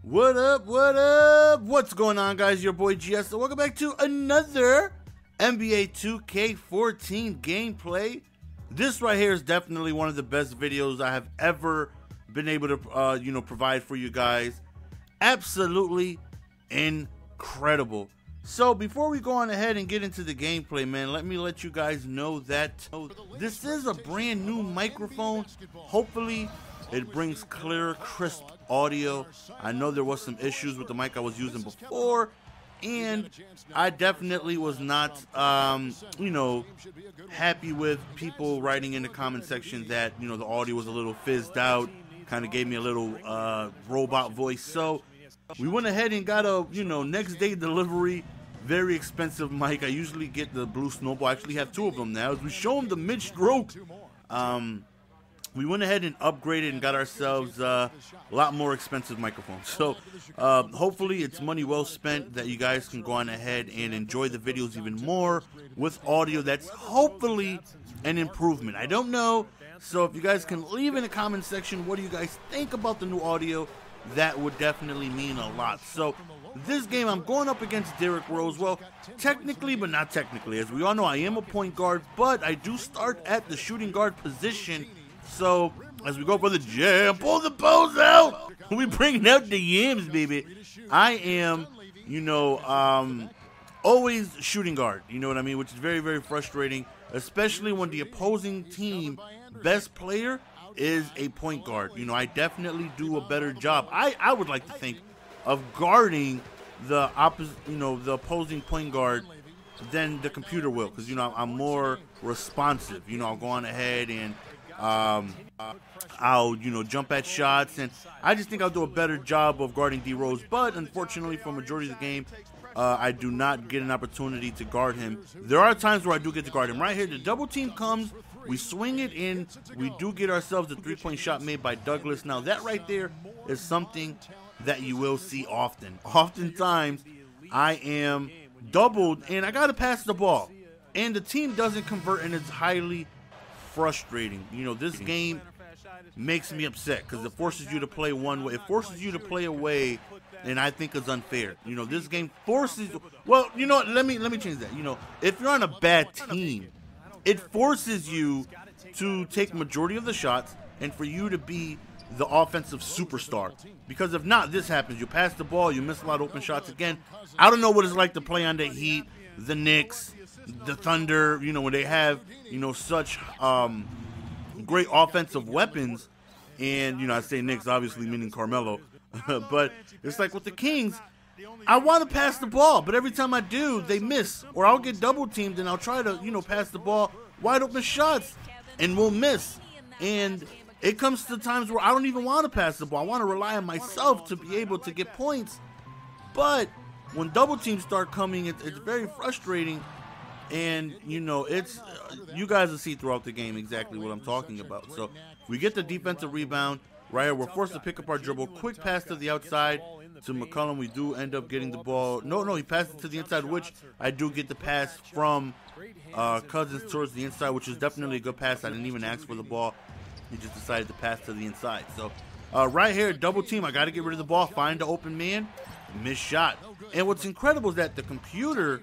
What up, what up? What's going on, guys? Your boy GS. So welcome back to another NBA 2k14 gameplay. This right here is definitely one of the best videos I have ever been able to provide for you guys. Absolutely incredible. So before we go on ahead and get into the gameplay, man, let me let you guys know that this is a brand new microphone. Hopefully it brings clear, crisp audio. I know there was some issues with the mic I was using before, and I definitely was not, happy with people writing in the comment section that, the audio was a little fizzed out, kind of gave me a little robot voice. So we went ahead and got a, next day delivery, very expensive mic. I usually get the Blue Snowball. I actually have two of them now. As we show them the mid-stroke, we went ahead and upgraded and got ourselves a lot more expensive microphones. So hopefully it's money well spent that you guys can go on ahead and enjoy the videos even more with audio that's hopefully an improvement. I don't know. So if you guys can leave in the comment section, what do you guys think about the new audio? That would definitely mean a lot. So this game, I'm going up against Derrick Rose. Well, technically, but not technically. As we all know, I am a point guard, but I do start at the shooting guard position. So as we go for the jam, pull the pose out. We bringing out the yams, baby. I am, always shooting guard. You know what I mean? Which is very, very frustrating, especially when the opposing team best player is a point guard. I definitely do a better job. I would like to think of guarding the the opposing point guard than the computer will, because I'm more responsive. I'll go on ahead and I'll jump at shots, and I just think I'll do a better job of guarding D Rose. But unfortunately, for majority of the game, I do not get an opportunity to guard him. There are times where I do get to guard him. Right here, the double team comes. We swing it in. We do get ourselves a three-point shot made by Douglas. Now, that right there is something that you will see often. Oftentimes, I am doubled, and I got to pass the ball. And the team doesn't convert, and it's highly frustrating. This game makes me upset because it forces you to play one way. It forces you to play away, and I think it's unfair. This game forces. Well, let me change that. If you're on a bad team, it forces you to take majority of the shots and for you to be the offensive superstar. Because if not, this happens. You pass the ball, you miss a lot of open shots again. I don't know what it's like to play on the Heat, the Knicks, the Thunder, when they have, such great offensive weapons. And, I say Knicks, obviously, meaning Carmelo. But it's like with the Kings, I want to pass the ball, but every time I do, they miss. Or I'll get double teamed and I'll try to, pass the ball, wide open shots, and we'll miss. And it comes to times where I don't even want to pass the ball. I want to rely on myself to be able to get points. But when double teams start coming, it's very frustrating. And, it's you guys will see throughout the game exactly what I'm talking about. So we get the defensive rebound. Right here, we're forced to pick up our dribble. Quick pass to the outside to McCollum. We do end up getting the ball. No, he passed it to the inside, which I do get the pass from Cousins towards the inside, which is definitely a good pass. I didn't even ask for the ball. He just decided to pass to the inside. So right here, double team. I got to get rid of the ball, find the open man, missed shot. And what's incredible is that the computer,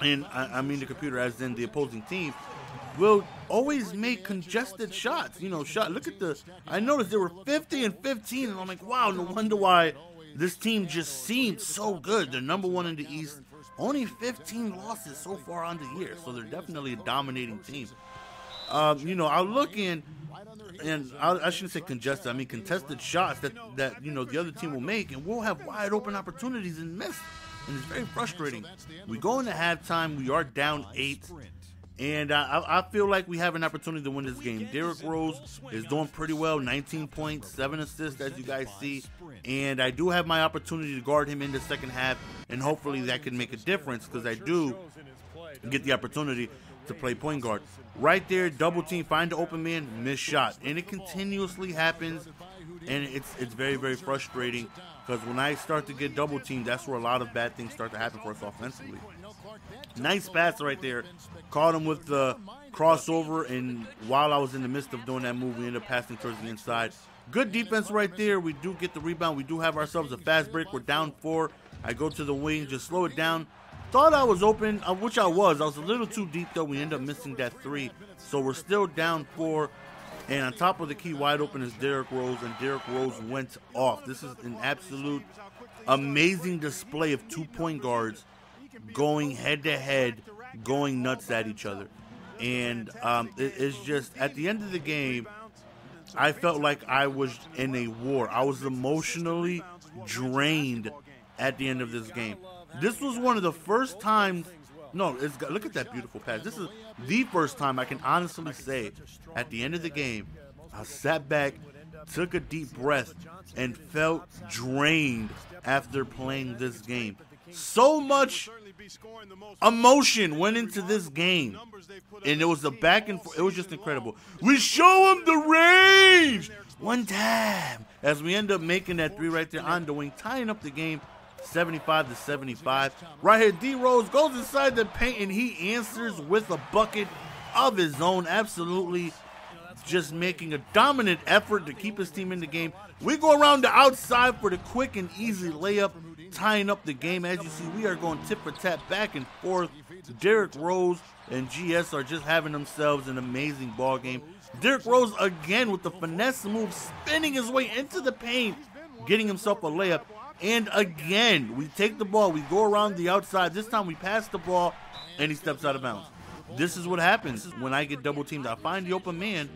and I mean the computer as in the opposing team, will always make congested shots. Look at the. I noticed there were 50 and 15, and I'm like, wow, no wonder why this team just seemed so good. They're number one in the East. Only 15 losses so far on the year, so they're definitely a dominating team. I'll look in, and I shouldn't say congested. I mean contested shots that the other team will make, and we'll have wide open opportunities and miss. And it's very frustrating. We go into halftime. We are down 8. And I feel like we have an opportunity to win this game. Derrick Rose is doing pretty well, 19 points, 7 assists, as you guys see. And I do have my opportunity to guard him in the second half, and hopefully that can make a difference because I do get the opportunity to play point guard. Right there, double team, find the open man, miss shot. And it continuously happens, and it's very, very frustrating because when I start to get double teamed, that's where a lot of bad things start to happen for us offensively. Nice pass right there. Caught him with the crossover, and while I was in the midst of doing that move, we ended up passing towards the inside. Good defense right there. We do get the rebound. We do have ourselves a fast break. We're down 4. I go to the wing, just slow it down. Thought I was open, which I was. I was a little too deep, though. We end up missing that 3. So we're still down 4. And on top of the key, wide open is Derrick Rose, and Derrick Rose went off. This is an absolute amazing display of 2-point guards going head-to-head, going nuts at each other. And it's just, at the end of the game, I felt like I was in a war. I was emotionally drained at the end of this game. This was one of the first times. No, look at that beautiful pass. This is the first time I can honestly say at the end of the game, I sat back, took a deep breath, and felt drained after playing this game. So much emotion went into this game, and it was a back and forth. It was just incredible. We show them the range one time as we end up making that 3 right there on the wing, tying up the game 75-75. Right here, D Rose goes inside the paint, and he answers with a bucket of his own. Absolutely just making a dominant effort to keep his team in the game. We go around the outside for the quick and easy layup, tying up the game. As you see, we are going tip for tap back and forth. Derrick Rose and GS are just having themselves an amazing ball game. Derrick Rose again with the finesse move, spinning his way into the paint, getting himself a layup. And again, we take the ball, we go around the outside. This time we pass the ball, and he steps out of bounds. This is what happens when I get double teamed. I find the open man,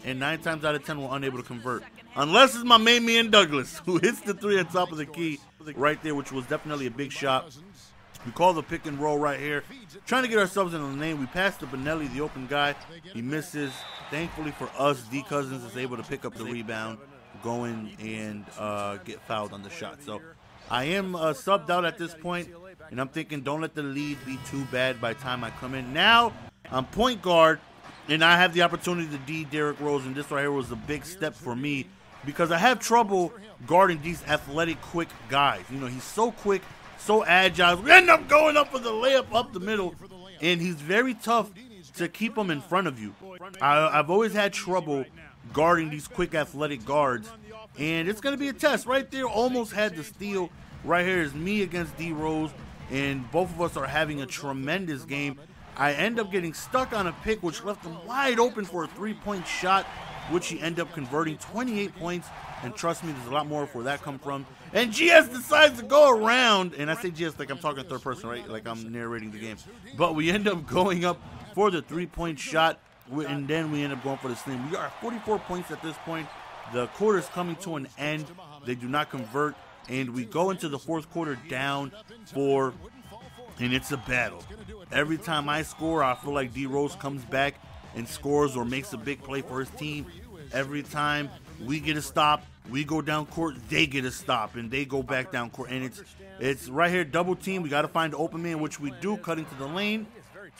and 9 times out of 10 we're unable to convert. Unless it's my main man Douglas, who hits the 3 on top of the key right there, which was definitely a big shot. We call the pick and roll right here, trying to get ourselves in the lane. We pass to Benelli, the open guy. He misses. Thankfully for us, D Cousins is able to pick up the rebound, go in and get fouled on the shot. So I am subbed out at this point, and I'm thinking don't let the lead be too bad by the time I come in. Now I'm point guard, and I have the opportunity to D Derrick Rose, and this right here was a big step for me because I have trouble guarding these athletic, quick guys. You know, he's so quick, so agile. We end up going up for the layup up the middle, and he's very tough to keep him in front of you. I've always had trouble guarding these quick athletic guards, and it's going to be a test. Right there, almost had the steal. Right here is me against D Rose, and both of us are having a tremendous game. I end up getting stuck on a pick, which left him wide open for a 3-point shot, which he ended up converting 28 points. And trust me, there's a lot more where that come from. And GS decides to go around, and I say GS like I'm talking third person, right? Like I'm narrating the game. But we end up going up for the 3-point shot, and then we end up going for the slam. We are at 44 points at this point. The quarter is coming to an end. They do not convert, and we go into the fourth quarter down 4, and it's a battle. Every time I score, I feel like D Rose comes back and scores or makes a big play for his team. Every time we get a stop, we go down court, they get a stop, and they go back down court. And it's right here, double team. We got to find the open man, which we do, cutting to the lane.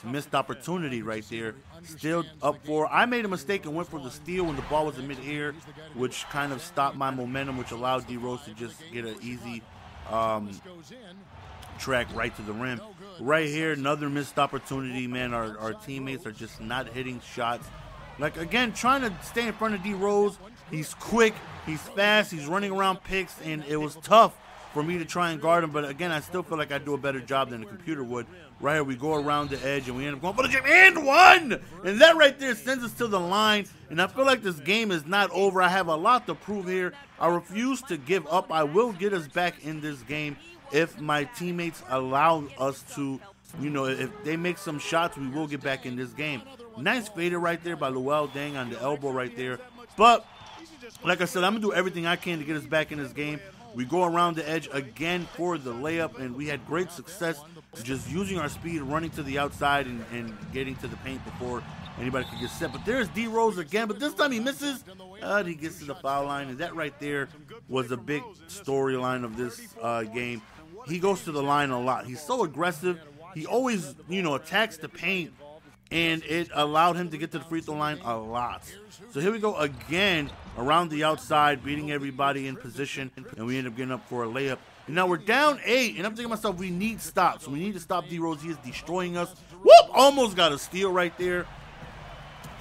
Missed opportunity right there. Still up 4. I made a mistake and went for the steal when the ball was in mid-air, which kind of stopped my momentum, which allowed D Rose to just get an easy track right to the rim. Right here, another missed opportunity, man. Our teammates are just not hitting shots. Like, again, trying to stay in front of D Rose. He's quick, he's fast, he's running around picks, and it was tough for me to try and guard him. But again, I still feel like I do a better job than the computer would. Right here, we go around the edge, and we end up going for the jam, and 1! And that right there sends us to the line, and I feel like this game is not over. I have a lot to prove here. I refuse to give up. I will get us back in this game if my teammates allow us to. You know, if they make some shots, we will get back in this game. Nice fader right there by Luol Deng on the elbow right there. But, like I said, I'm going to do everything I can to get us back in this game. We go around the edge again for the layup, and we had great success just using our speed, running to the outside and getting to the paint before anybody could get set. But there's D Rose again, but this time he misses. He gets to the foul line, and that right there was a big storyline of this game. He goes to the line a lot. He's so aggressive. He always, you know, attacks the paint, and it allowed him to get to the free throw line a lot. So here we go again around the outside, beating everybody in position, and we end up getting up for a layup. And now we're down 8, and I'm thinking to myself, we need stops. We need to stop D Rose. He is destroying us. Whoop! Almost got a steal right there.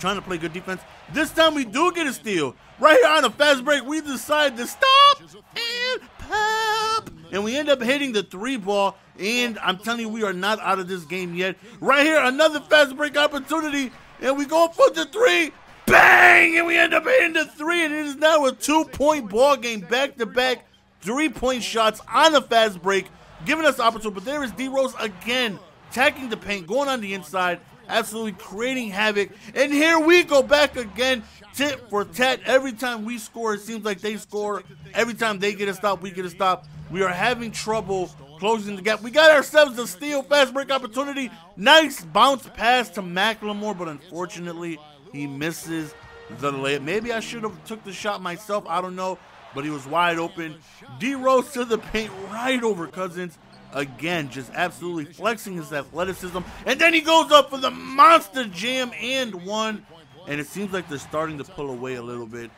Trying to play good defense. This time we do get a steal. Right here on a fast break, we decide to stop and pop. And we end up hitting the 3-ball. And I'm telling you, we are not out of this game yet. Right here, another fast break opportunity. And we go for the 3. Bang! And we end up hitting the 3. And it is now a 2-point ball game. Back-to-back 3-point shots on a fast break, giving us the opportunity. But there is D Rose again, attacking the paint, going on the inside, absolutely creating havoc. And here we go back again, tit for tat. Every time we score, it seems like they score. Every time they get a stop, we get a stop. We are having trouble closing the gap. We got ourselves a steal, fast break opportunity. Nice bounce pass to McLemore, but unfortunately, he misses the layup. Maybe I should have took the shot myself. I don't know, but he was wide open. D Rose to the paint, right over Cousins. Again, just absolutely flexing his athleticism. And then he goes up for the monster jam and one. And it seems like they're starting to pull away a little bit.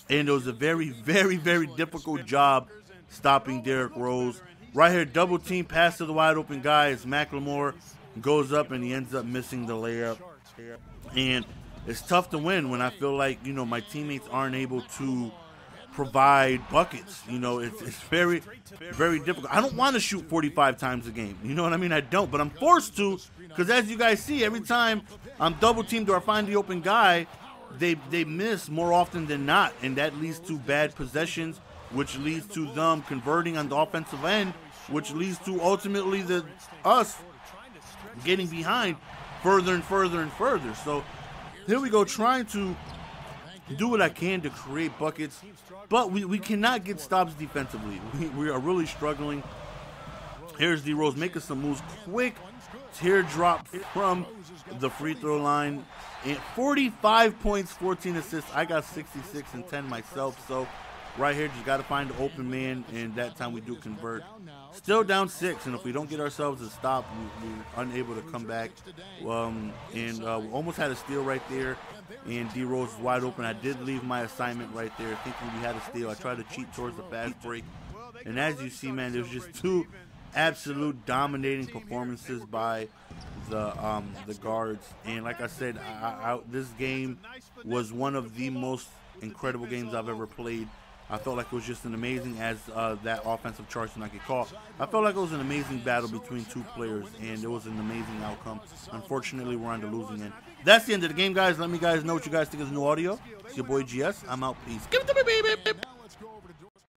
And it was a very, very, very difficult job stopping Derrick Rose. Right here, double team, pass to the wide open guy as McLemore goes up and he ends up missing the layup. And it's tough to win when I feel like, you know, my teammates aren't able to provide buckets. You know, it's very, very difficult. I don't want to shoot 45 times a game. You know what I mean? I don't, but I'm forced to, because as you guys see, every time I'm double teamed or I find the open guy, they miss more often than not, and that leads to bad possessions, which leads to them converting on the offensive end, which leads to ultimately us getting behind further and further and further. So here we go, trying to do what I can to create buckets, but we cannot get stops defensively. We are really struggling. Here's D Rose making some moves, quick teardrop from the free throw line. And 45 points, 14 assists. I got 66 and 10 myself. So right here, just got to find the open man, and that time we do convert. Still down 6, and if we don't get ourselves a stop, we're unable to come back. We almost had a steal right there, and D Rose is wide open. I did leave my assignment right there, thinking we had a steal. I tried to cheat towards the fast break, and as you see, man, there's just two absolute dominating performances by the guards. And like I said, this game was one of the most incredible games I've ever played. I felt like it was just an amazing, as that offensive Charleston I could call. I felt like it was an amazing battle between two players, and it was an amazing outcome. Unfortunately, we're on the losing end. That's the end of the game, guys. Let me guys know what you guys think of the new audio. It's your boy GS. I'm out. Peace. Give it to me, baby.